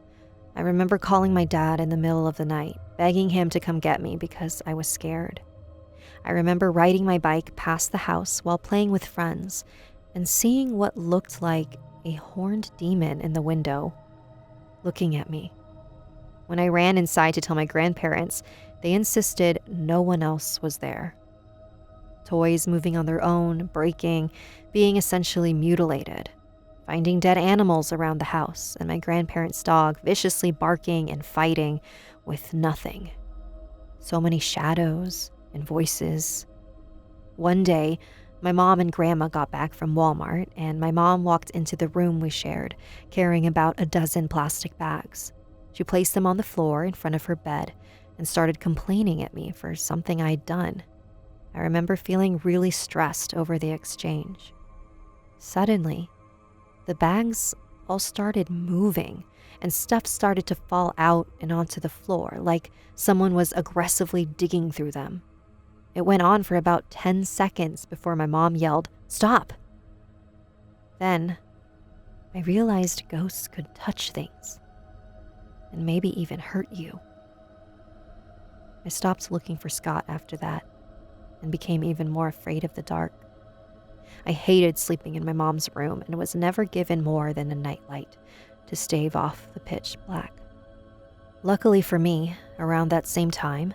I remember calling my dad in the middle of the night, begging him to come get me because I was scared. I remember riding my bike past the house while playing with friends and seeing what looked like a horned demon in the window, looking at me. When I ran inside to tell my grandparents, they insisted no one else was there. Toys moving on their own, breaking, being essentially mutilated, finding dead animals around the house, and my grandparents' dog viciously barking and fighting with nothing. So many shadows and voices. One day, my mom and grandma got back from Walmart, and my mom walked into the room we shared, carrying about a dozen plastic bags. She placed them on the floor in front of her bed and started complaining at me for something I'd done. I remember feeling really stressed over the exchange. Suddenly, the bags all started moving and stuff started to fall out and onto the floor like someone was aggressively digging through them. It went on for about 10 seconds before my mom yelled, "Stop!" Then, I realized ghosts could touch things and maybe even hurt you. I stopped looking for Scott after that and became even more afraid of the dark. I hated sleeping in my mom's room and was never given more than a nightlight to stave off the pitch black. Luckily for me, around that same time,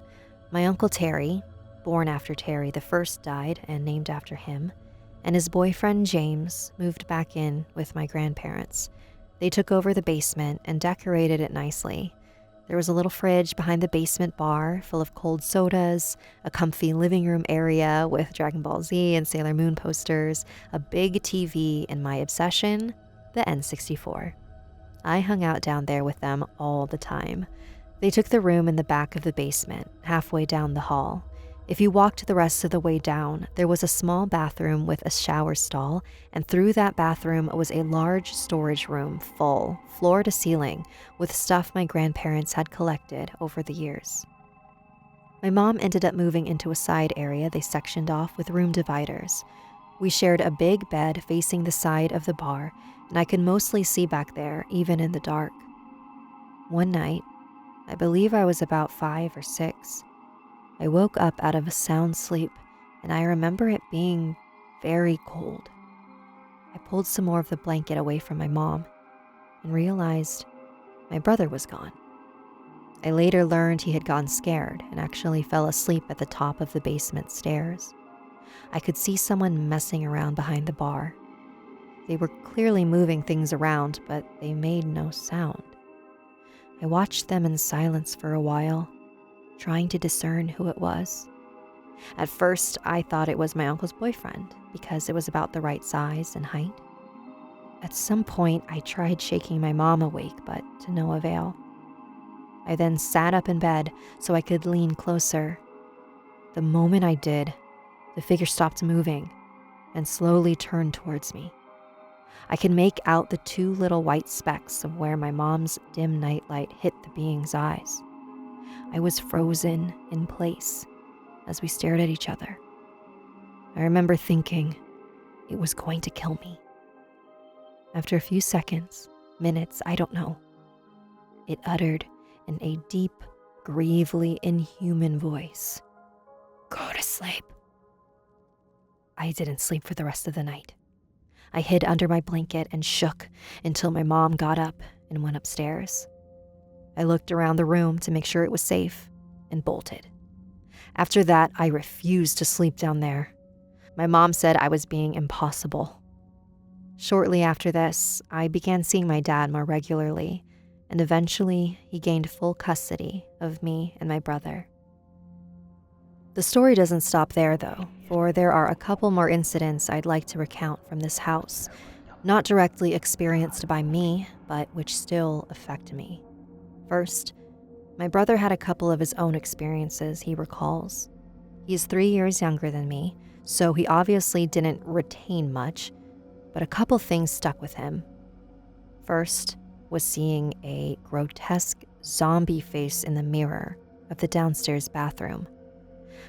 my Uncle Terry, born after Terry the First died and named after him, and his boyfriend James moved back in with my grandparents. They took over the basement and decorated it nicely. There was a little fridge behind the basement bar full of cold sodas, a comfy living room area with Dragon Ball Z and Sailor Moon posters, a big TV, and my obsession, the N64. I hung out down there with them all the time. They took the room in the back of the basement, halfway down the hall. If you walked the rest of the way down, there was a small bathroom with a shower stall, and through that bathroom was a large storage room full, floor to ceiling, with stuff my grandparents had collected over the years. My mom ended up moving into a side area they sectioned off with room dividers. We shared a big bed facing the side of the bar, and I could mostly see back there, even in the dark. One night, I believe I was about 5 or 6, I woke up out of a sound sleep, and I remember it being very cold. I pulled some more of the blanket away from my mom and realized my brother was gone. I later learned he had gotten scared and actually fell asleep at the top of the basement stairs. I could see someone messing around behind the bar. They were clearly moving things around, but they made no sound. I watched them in silence for a while, trying to discern who it was. At first, I thought it was my uncle's boyfriend because it was about the right size and height. At some point, I tried shaking my mom awake, but to no avail. I then sat up in bed so I could lean closer. The moment I did, the figure stopped moving and slowly turned towards me. I could make out the 2 little white specks of where my mom's dim nightlight hit the being's eyes. I was frozen in place as we stared at each other. I remember thinking it was going to kill me. After a few seconds, minutes, I don't know, it uttered in a deep, gravely inhuman voice, "Go to sleep." I didn't sleep for the rest of the night. I hid under my blanket and shook until my mom got up and went upstairs. I looked around the room to make sure it was safe and bolted. After that, I refused to sleep down there. My mom said I was being impossible. Shortly after this, I began seeing my dad more regularly, and eventually he gained full custody of me and my brother. The story doesn't stop there, though, for there are a couple more incidents I'd like to recount from this house, not directly experienced by me, but which still affect me. First, my brother had a couple of his own experiences he recalls. He's 3 years younger than me, so he obviously didn't retain much, but a couple things stuck with him. First was seeing a grotesque zombie face in the mirror of the downstairs bathroom.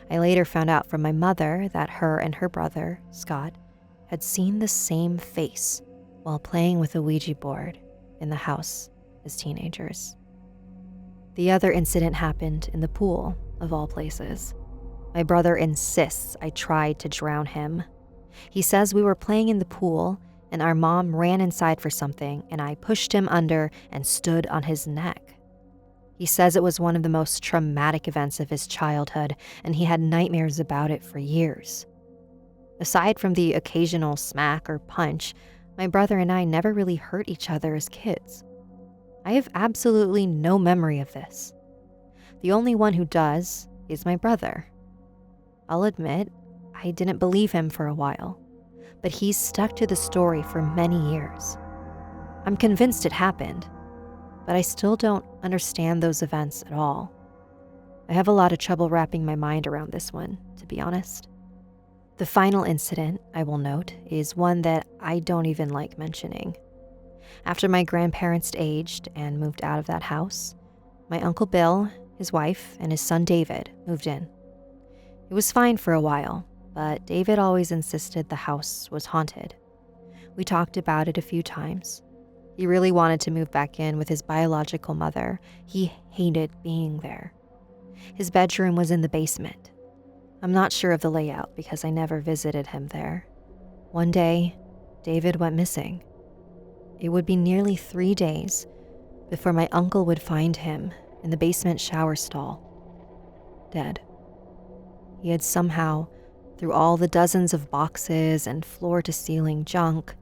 I later found out from my mother that her and her brother, Scott, had seen the same face while playing with a Ouija board in the house as teenagers. The other incident happened in the pool, of all places. My brother insists I tried to drown him. He says we were playing in the pool and our mom ran inside for something and I pushed him under and stood on his neck. He says it was one of the most traumatic events of his childhood and he had nightmares about it for years. Aside from the occasional smack or punch, my brother and I never really hurt each other as kids. I have absolutely no memory of this. The only one who does is my brother. I'll admit, I didn't believe him for a while, but he's stuck to the story for many years. I'm convinced it happened, but I still don't understand those events at all. I have a lot of trouble wrapping my mind around this one, to be honest. The final incident, I will note, is one that I don't even like mentioning. After my grandparents aged and moved out of that house, my Uncle Bill, his wife, and his son David moved in. It was fine for a while, but David always insisted the house was haunted. We talked about it a few times. He really wanted to move back in with his biological mother. He hated being there. His bedroom was in the basement. I'm not sure of the layout because I never visited him there. One day, David went missing. It would be nearly 3 days before my uncle would find him in the basement shower stall, dead. He had somehow, through all the dozens of boxes and floor-to-ceiling junk,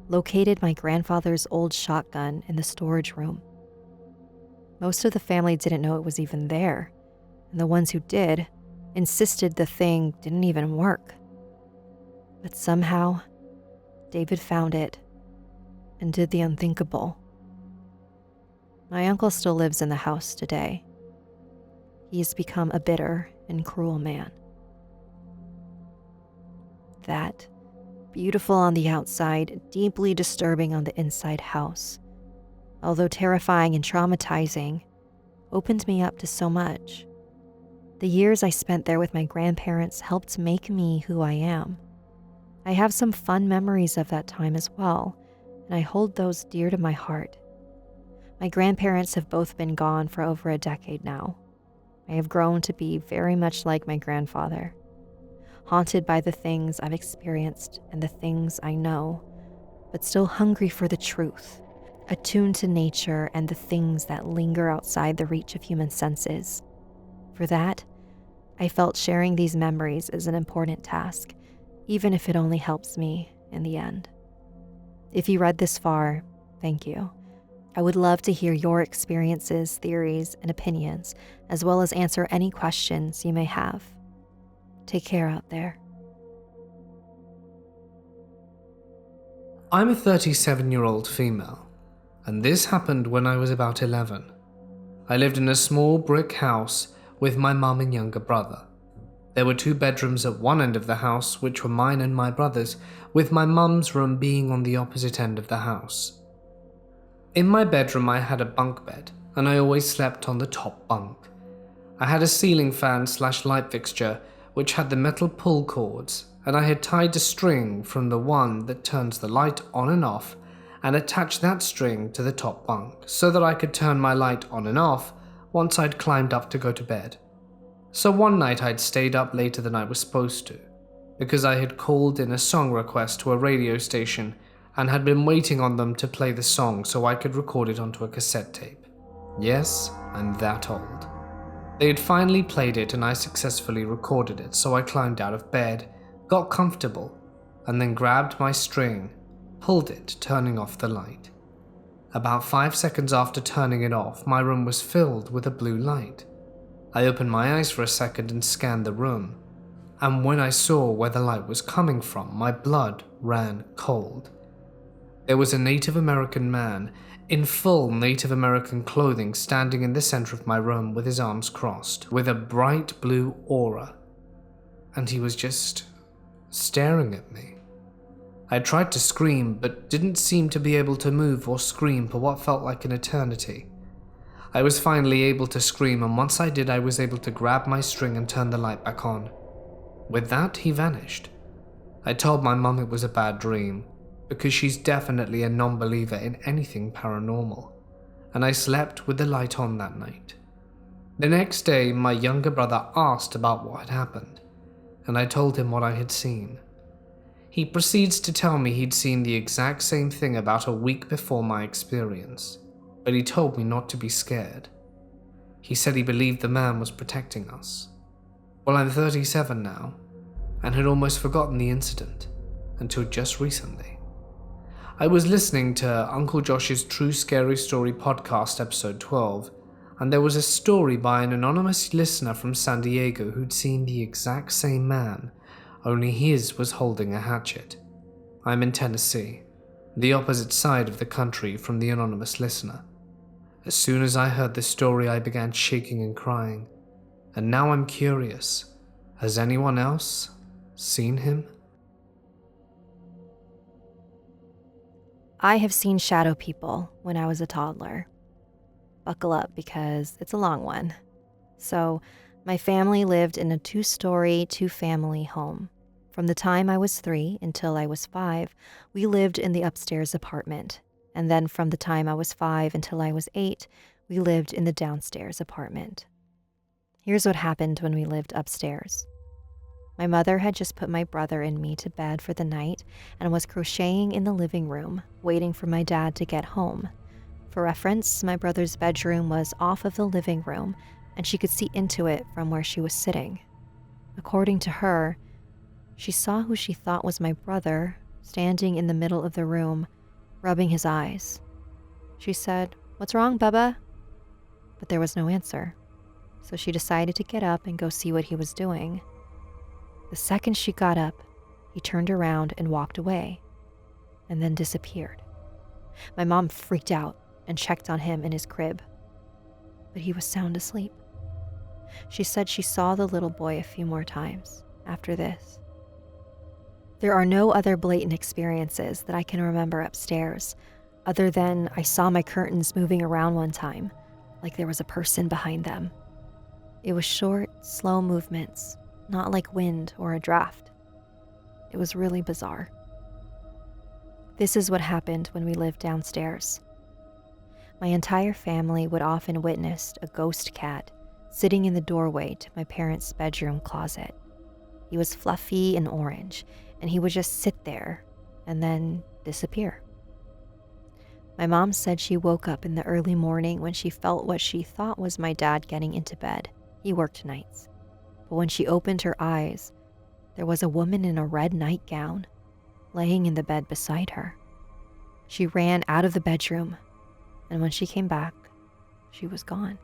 located my grandfather's old shotgun in the storage room. Most of the family didn't know it was even there, and the ones who did insisted the thing didn't even work. But somehow, David found it and did the unthinkable. My uncle still lives in the house today. He has become a bitter and cruel man. That beautiful on the outside, deeply disturbing on the inside house, although terrifying and traumatizing, opened me up to so much. The years I spent there with my grandparents helped make me who I am. I have some fun memories of that time as well, and I hold those dear to my heart. My grandparents have both been gone for over a decade now. I have grown to be very much like my grandfather, haunted by the things I've experienced and the things I know, but still hungry for the truth, attuned to nature and the things that linger outside the reach of human senses. For that, I felt sharing these memories is an important task, even if it only helps me in the end. If you read this far, thank you. I would love to hear your experiences, theories, and opinions, as well as answer any questions you may have. Take care out there. I'm a 37-year-old female, and this happened when I was about 11. I lived in a small brick house with my mum and younger brother. There were 2 bedrooms at one end of the house, which were mine and my brother's, with my mum's room being on the opposite end of the house. In my bedroom I had a bunk bed, and I always slept on the top bunk. I had a ceiling fan/light fixture which had the metal pull cords, and I had tied a string from the one that turns the light on and off and attached that string to the top bunk so that I could turn my light on and off once I'd climbed up to go to bed. So one night I'd stayed up later than I was supposed to, because I had called in a song request to a radio station and had been waiting on them to play the song so I could record it onto a cassette tape. Yes, I'm that old. They had finally played it and I successfully recorded it, so I climbed out of bed, got comfortable, and then grabbed my string, pulled it, turning off the light. About 5 seconds after turning it off, my room was filled with a blue light. I opened my eyes for a second and scanned the room, and when I saw where the light was coming from, my blood ran cold. There was a Native American man in full Native American clothing standing in the center of my room with his arms crossed, with a bright blue aura, and he was just staring at me. I tried to scream, but didn't seem to be able to move or scream for what felt like an eternity. I was finally able to scream, and once I did, I was able to grab my string and turn the light back on. With that, he vanished. I told my mum it was a bad dream, because she's definitely a non-believer in anything paranormal, and I slept with the light on that night. The next day, my younger brother asked about what had happened, and I told him what I had seen. He proceeds to tell me he'd seen the exact same thing about a week before my experience, but he told me not to be scared. He said he believed the man was protecting us. Well, I'm 37 now, and had almost forgotten the incident until just recently. I was listening to Uncle Josh's True Scary Story podcast episode 12, and there was a story by an anonymous listener from San Diego who'd seen the exact same man, only his was holding a hatchet. I'm in Tennessee, the opposite side of the country from the anonymous listener. As soon as I heard the story, I began shaking and crying, and now I'm curious, has anyone else seen him? I have seen shadow people when I was a toddler. Buckle up because it's a long one. So, my family lived in a 2-story, 2-family home. From the time I was 3 until I was 5, we lived in the upstairs apartment. And then from the time I was 5 until I was 8, we lived in the downstairs apartment. Here's what happened when we lived upstairs. My mother had just put my brother and me to bed for the night and was crocheting in the living room, waiting for my dad to get home. For reference, my brother's bedroom was off of the living room, and she could see into it from where she was sitting. According to her, she saw who she thought was my brother standing in the middle of the room, rubbing his eyes. She said, "What's wrong, Bubba?" But there was no answer, so she decided to get up and go see what he was doing. The second she got up, he turned around and walked away, and then disappeared. My mom freaked out and checked on him in his crib, but he was sound asleep. She said she saw the little boy a few more times after this. There are no other blatant experiences that I can remember upstairs, other than I saw my curtains moving around one time, like there was a person behind them. It was short, slow movements, not like wind or a draft. It was really bizarre. This is what happened when we lived downstairs. My entire family would often witness a ghost cat sitting in the doorway to my parents' bedroom closet. He was fluffy and orange, and he would just sit there and then disappear. My mom said she woke up in the early morning when she felt what she thought was my dad getting into bed. He worked nights. But when she opened her eyes, there was a woman in a red nightgown laying in the bed beside her. She ran out of the bedroom, and when she came back, she was gone.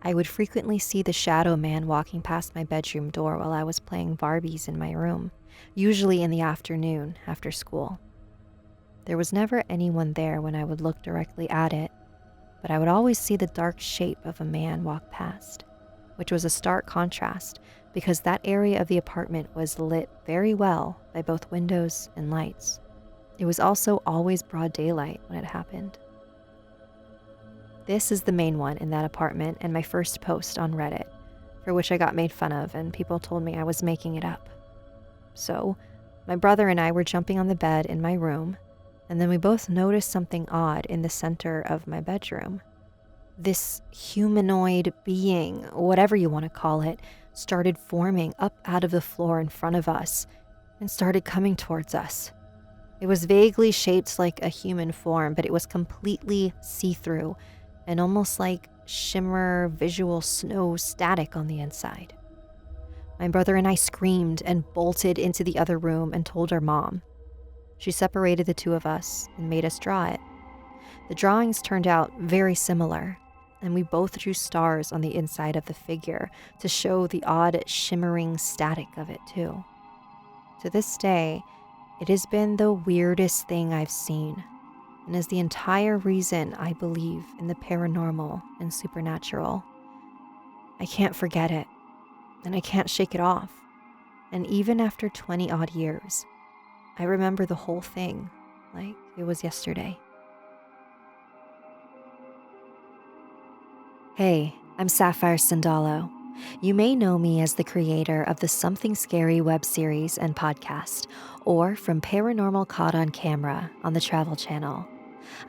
I would frequently see the shadow man walking past my bedroom door while I was playing Barbies in my room, usually in the afternoon after school. There was never anyone there when I would look directly at it, but I would always see the dark shape of a man walk past, which was a stark contrast because that area of the apartment was lit very well by both windows and lights. It was also always broad daylight when it happened. This is the main one in that apartment and my first post on Reddit, for which I got made fun of and people told me I was making it up. So, my brother and I were jumping on the bed in my room, and then we both noticed something odd in the center of my bedroom. This humanoid being, whatever you want to call it, started forming up out of the floor in front of us and started coming towards us. It was vaguely shaped like a human form, but it was completely see-through, and almost like shimmer visual snow static on the inside. My brother and I screamed and bolted into the other room and told our mom. She separated the two of us and made us draw it. The drawings turned out very similar, and we both drew stars on the inside of the figure to show the odd shimmering static of it too. To this day, it has been the weirdest thing I've seen, and is the entire reason I believe in the paranormal and supernatural. I can't forget it, and I can't shake it off. And even after 20 odd years, I remember the whole thing like it was yesterday. Hey, I'm Sapphire Sandalo. You may know me as the creator of the Something Scary web series and podcast, or from Paranormal Caught on Camera on the Travel Channel.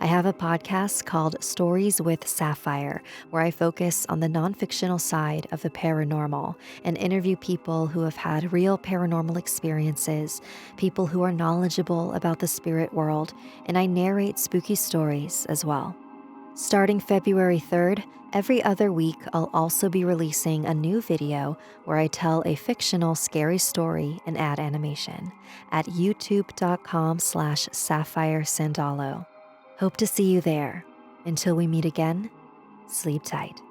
I have a podcast called Stories with Sapphire, where I focus on the non-fictional side of the paranormal and interview people who have had real paranormal experiences, people who are knowledgeable about the spirit world, and I narrate spooky stories as well. Starting February 3rd, every other week I'll also be releasing a new video where I tell a fictional scary story and add animation at youtube.com/Sapphire Sandalo. Hope to see you there. Until we meet again, sleep tight.